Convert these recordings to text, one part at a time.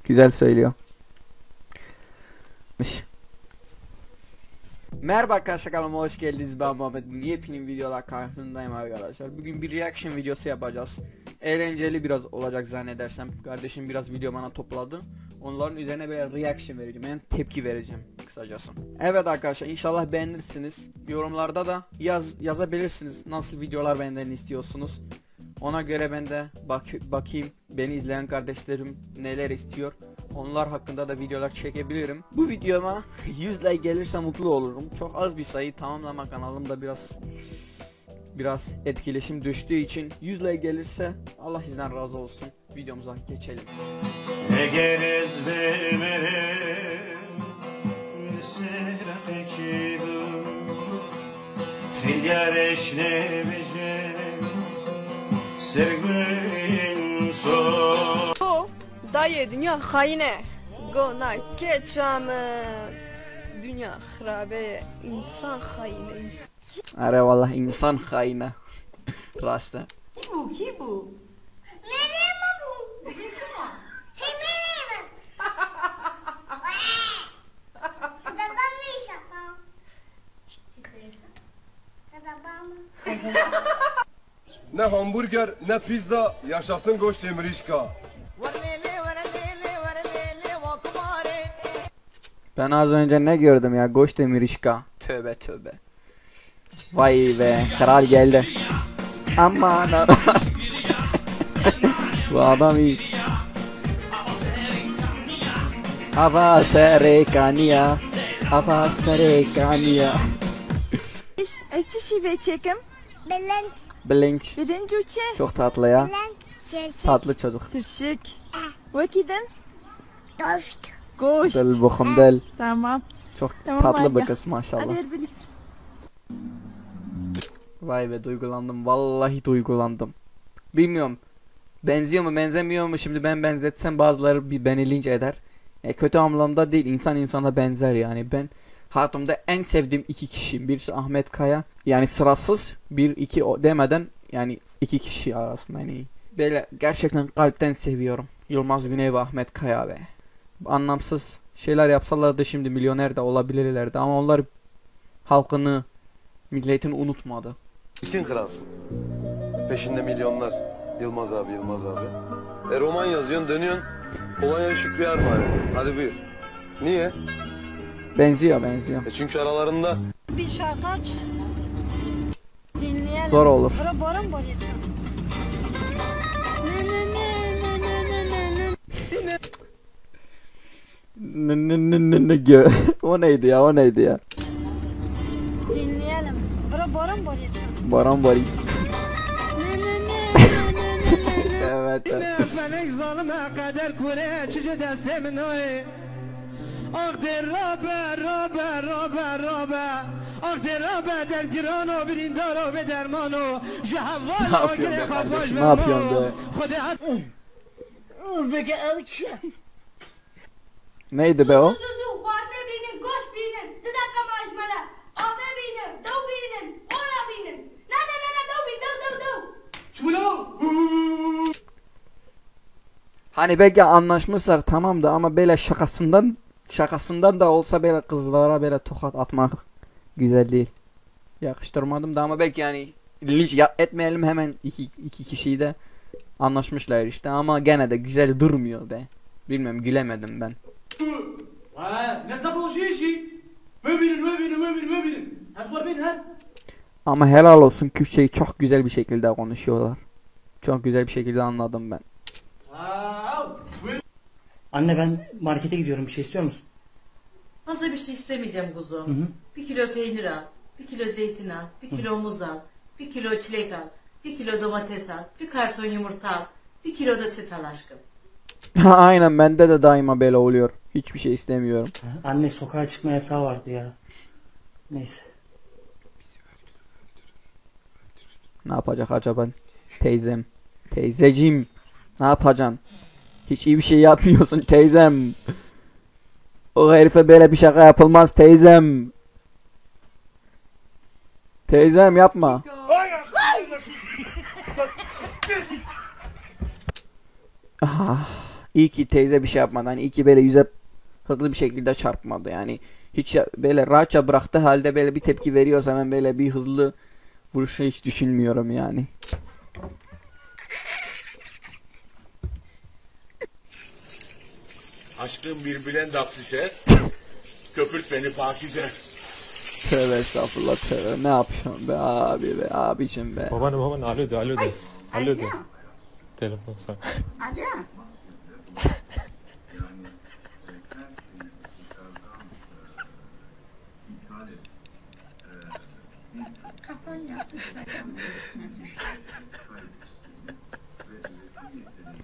Güzel söylüyor. Merhaba arkadaşlar, kanalıma hoş geldiniz. Ben Muhammed. Yepyeni videolar karşınızdayım arkadaşlar. Bugün bir reaction videosu yapacağız. Eğlenceli biraz olacak zannedersem. Kardeşim biraz video bana topladı. Onların üzerine böyle reaction vereceğim. Yani tepki vereceğim kısacası. Evet arkadaşlar, inşallah beğenirsiniz. Yorumlarda da yazabilirsiniz nasıl videolar benden istiyorsunuz. Ona göre ben de bakayım beni izleyen kardeşlerim neler istiyor. Onlar hakkında da videolar çekebilirim. Bu videoma 100 like gelirse mutlu olurum. Çok az bir sayı, tamamlama kanalımda biraz etkileşim düştüğü için 100 like gelirse Allah sizden razı olsun. Videomuza geçelim. Dayı dünya haine. Gona keçamı. Dünya harabe. İnsan haine. Are vallah insan haine. Rasta. Ki bu? Merhaba bu. Merhaba. Hey merhaba. Babam ne iş yapıyor? Babam. Ne hamburger ne pizza, yaşasın goş demirişka. Ben az önce ne gördüm ya? Goş demirişka. Tövbe tövbe. Vay be, kral geldi. Aman bu adam iyi. Hava serekania. Hava serekania. Eşçi şive çekim. Bülent. Blinç. Birinci uçe. Çok tatlı ya. Bülent. Tatlı çocuk. Tırşık. Vakiden. Dost. Goş. Del bokum del. Tamam. Çok Tamam, tatlı hadi. bir kız maşallah. Hadi Erbilis. Vay be, duygulandım. Vallahi duygulandım. Bilmiyorum. Benziyor mu benzemiyor mu, şimdi ben benzetsem bazıları beni linç eder. Kötü anlamda değil, insan insana benzer yani. Ben hayatımda en sevdiğim iki kişi. Birisi Ahmet Kaya. Yani sırasız bir iki demeden yani iki kişi arasında yani. Böyle gerçekten kalpten seviyorum. Yılmaz Güney ve Ahmet Kaya be. Anlamsız şeyler yapsalardı şimdi milyoner de olabilirlerdi ama onlar halkını, milletini unutmadı. Kim kralsın? Peşinde milyonlar. Yılmaz abi. Roman yazıyorsun, dönüyorsun. Polonya'ya Şükrüyer var. Hadi buyur. Niye? Benziyor. Çünkü aralarında Bir şarkı aç. Dinleyelim. Zor olur. Barın boyayacağım. O neydi ya? Dinleyelim. Barın boyayacağım. Baran Bari. Evet. Felek zalime kader kure çiçe destem noy. Akder robe. Akder robe der girano birinde robe dermano. Ne yapıyorsun be kardeşim? Ne yapıyorsun be? Neydi be o? Vardı benim, koş benim, dıdaka maşmala, abe benim, dav benim, ona benim, na dav. Hani belki anlaşmışlar tamam da ama böyle şakasından da olsa böyle kızlara böyle tokat atmak güzel değil. Yakıştırmadım da ama belki yani linç etmeyelim hemen iki kişiyi de anlaşmışlar işte ama gene de güzel durmuyor be. Bilmiyorum, gülemedim ben. Ama helal olsun, Kürtçeyi çok güzel bir şekilde konuşuyorlar. Çok güzel bir şekilde anladım ben. Anne ben markete gidiyorum, bir şey istiyor musun? Fazla bir şey istemeyeceğim kuzum. Hı hı. 1 kilo peynir al, 1 kilo zeytin al, 1 kilo muz al, 1 kilo çilek al, 1 kilo domates al, 1 karton yumurta al, 1 kilo da süt al aşkım. Aynen, bende de daima böyle oluyor. Hiçbir şey istemiyorum. Anne sokağa çıkma yasağı vardı ya. Neyse. Ne yapacak acaba teyzem? Teyzeciğim, ne yapacaksın? Hiç iyi bir şey yapmıyorsun teyzem. O herife böyle bir şaka yapılmaz teyzem. Teyzem yapma. Ah, İyi ki teyze bir şey yapmadı. Hani iyi ki böyle yüze hızlı bir şekilde çarpmadı. Yani hiç böyle rahatça bıraktı halde böyle bir tepki veriyorsa ben böyle bir hızlı vuruşu hiç düşünmüyorum yani. Aşkım bir Bülent Akşeser, köpürt beni Pakize. Tövbe estağfurullah tövbe. Ne yapıyorsun be abi be abicim be. Babaanne alo de alo de. Alo de. Telefon sana.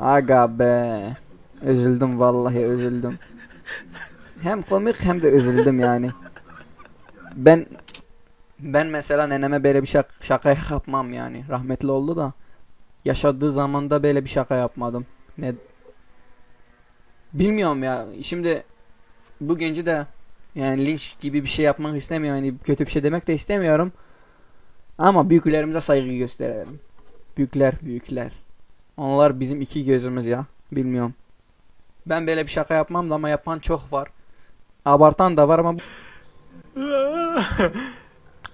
Aga be. Üzüldüm vallahi üzüldüm. Hem komik hem de üzüldüm yani. Ben mesela neneme böyle bir şaka yapmam yani. Rahmetli oldu da. Yaşadığı zamanda böyle bir şaka yapmadım. Ne bilmiyorum ya. Şimdi bu genci de yani linç gibi bir şey yapmak istemiyorum. Yani kötü bir şey demek de istemiyorum. Ama büyüklerimize saygı gösterelim. Büyükler. Onlar bizim iki gözümüz ya. Bilmiyorum. Ben böyle bir şaka yapmam da ama yapan çok var. Abartan da var ama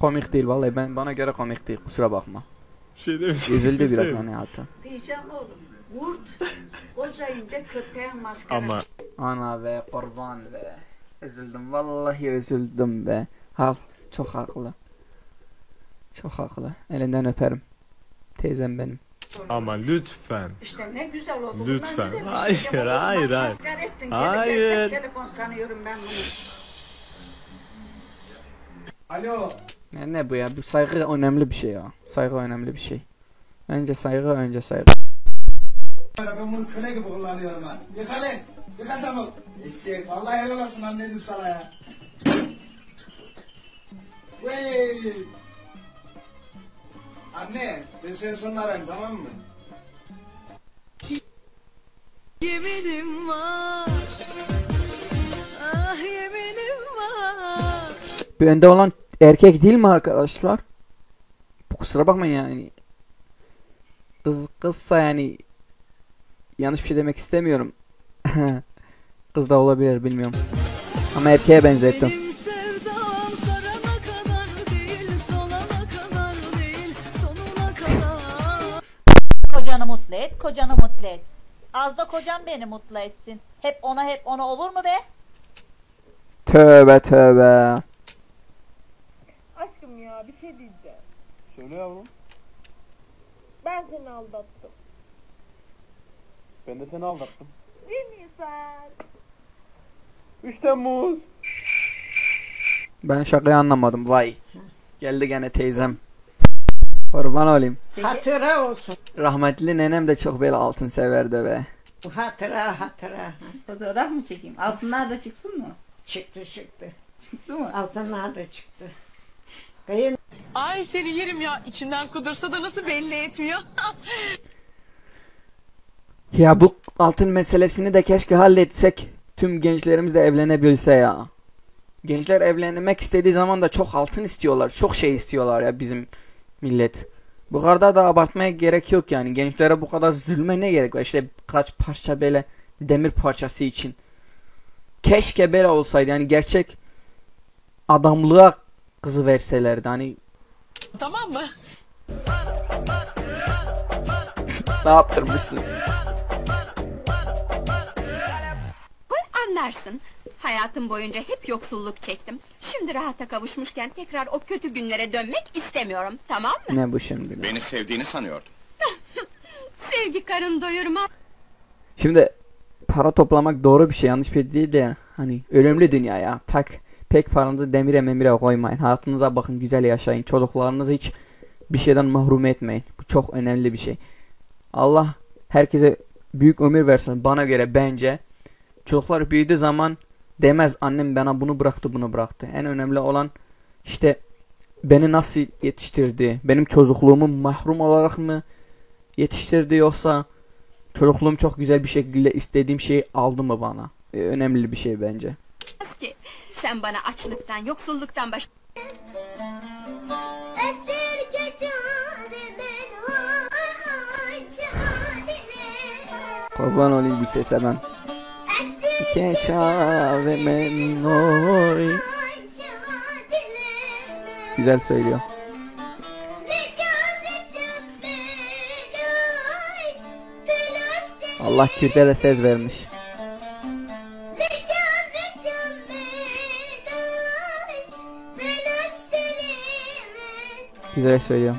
komik değil vallahi, bana göre komik değil, kusura bakma. Üzüldü biraz hani hayatı. Diyeceğim oğlum, kurt kocayınca köpeğin maskara. Ama Ana ve kurban ve üzüldüm vallahi üzüldüm be. Çok haklı. Çok haklı. Elinden öperim. Teyzem benim. ama lütfen. İşte ne güzel oldu. bundan Lütfen. güzel bir Hayır, şey yapalım. hayır, hayır. Maskara ettin. Hayır. Telefon sanıyorum ben bunu. Alo. Ne bu ya? Bu saygı önemli bir şey ya. Saygı önemli bir şey. Önce saygı. Ben bunu köle gibi kullanıyorum ha. Yıka lan. Yıka çabuk. Eşek. Vallahi helal olsun annenim sana ya. Wey. Anne, ben seni sonra arayayım, tamam mı? Yeminim var. Ah yeminim var. Bu önde olan erkek değil mi arkadaşlar? Kusura bakmayın yani. Kızsa yani yanlış bir şey demek istemiyorum. Kız da olabilir, bilmiyorum. Ama erkeğe benzettim. Benim sevdam sarana kadar değil, solana kadar değil, sonuna kadar. Kocanı mutlu et, kocanı mutlu et. Az da kocam beni mutlu etsin. Hep ona olur mu be? Tövbe. Aşkım ya bir şey diyeceğim. Söyle yavrum. Ben seni aldattım. Ben de seni aldattım. 1 Nisan. 3 Temmuz. Ben şakayı anlamadım, vay. Geldi gene teyzem. Kurban olayım. Hatıra olsun. Rahmetli nenem de çok böyle altın severdi be. Hatıra. Fotoğraf mı çekeyim? Altınlar da çıksın mı? Çıktı. Çıktı mı? Altınlar da çıktı. Kayın. Ay seni yerim ya. İçinden kudursa da nasıl belli etmiyor. Ya bu altın meselesini de keşke halletsek. Tüm gençlerimiz de evlenebilse ya. Gençler evlenmek istediği zaman da çok altın istiyorlar. Çok şey istiyorlar ya bizim millet. Bu kadar da abartmaya gerek yok yani. Gençlere bu kadar zulme ne gerek var? İşte kaç parça böyle demir parçası için. Keşke böyle olsaydı yani, gerçek adamlığa kızı verselerdi hani. Tamam mı? Ne yaptırmışsın? Anlarsın. Hayatım boyunca hep yoksulluk çektim. Şimdi rahata kavuşmuşken tekrar o kötü günlere dönmek istemiyorum. Tamam mı? Ne bu şimdi? Beni sevdiğini sanıyordum. Sevgi karın doyurmaz. Şimdi para toplamak doğru bir şey, yanlış bir şey değil de hani ölümlü dünya ya. Pek paranızı demire memire koymayın. Hayatınıza bakın, güzel yaşayın. Çocuklarınızı hiç bir şeyden mahrum etmeyin. Bu çok önemli bir şey. Allah herkese büyük ömür versin. Bana göre bence çocuklar büyüdüğü zaman demez annem bana bunu bıraktı. En önemli olan işte beni nasıl yetiştirdi. Benim çocukluğumu mahrum olarak mı yetiştirdi, yoksa çocukluğum çok güzel bir şekilde istediğim şeyi aldı mı bana? Önemli bir şey bence. Ki sen bana açlıktan, yoksulluktan başka... Esir geçer ben o ağaç haline. Kurban olayım bu sese ben. Che çare menori. Güzel söylüyor. Allah Kürt'e de söz vermiş. Güzel söylüyor.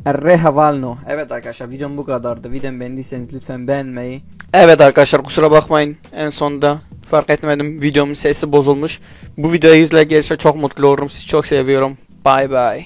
Errehavalno. Evet arkadaşlar videom bu kadardı. Videomu beğendiyseniz lütfen beğenmeyi. Evet arkadaşlar kusura bakmayın. En sonunda fark etmedim videomun sesi bozulmuş. Bu videoya 100 like gelirse çok mutlu olurum. Sizi çok seviyorum. Bye bye.